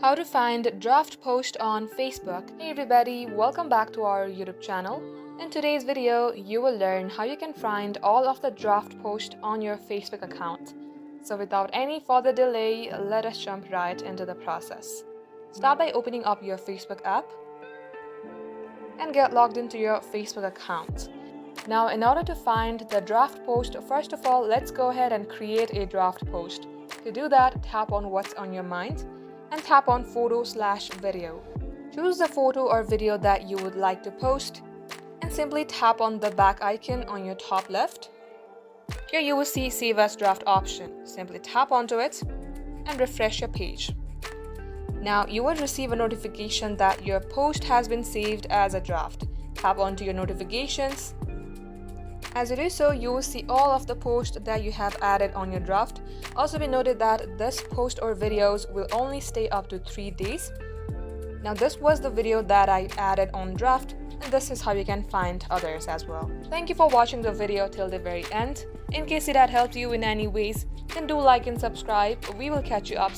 How to find draft post on Facebook. Hey everybody, welcome back to our YouTube channel. In today's video, you will learn how you can find all of the draft post on your Facebook account. So without any further delay, let us jump right into the process. Start by opening up your Facebook app and get logged into your Facebook account. Now, in order to find the draft post, first of all, let's go ahead and create a draft post. To do that, tap on what's on your mind and tap on photo/video. Choose the photo or video that you would like to post and simply tap on the back icon on your top left. Here you will see Save as Draft option. Simply tap onto it and refresh your page. Now you will receive a notification that your post has been saved as a draft. Tap onto your notifications. As you do so, you will see all of the posts that you have added on your draft. Also be noted that this post or videos will only stay up to 3 days. Now this was the video that I added on draft, and this is how you can find others as well. Thank you for watching the video till the very end. In case it had helped you in any ways, then do like and subscribe. We will catch you up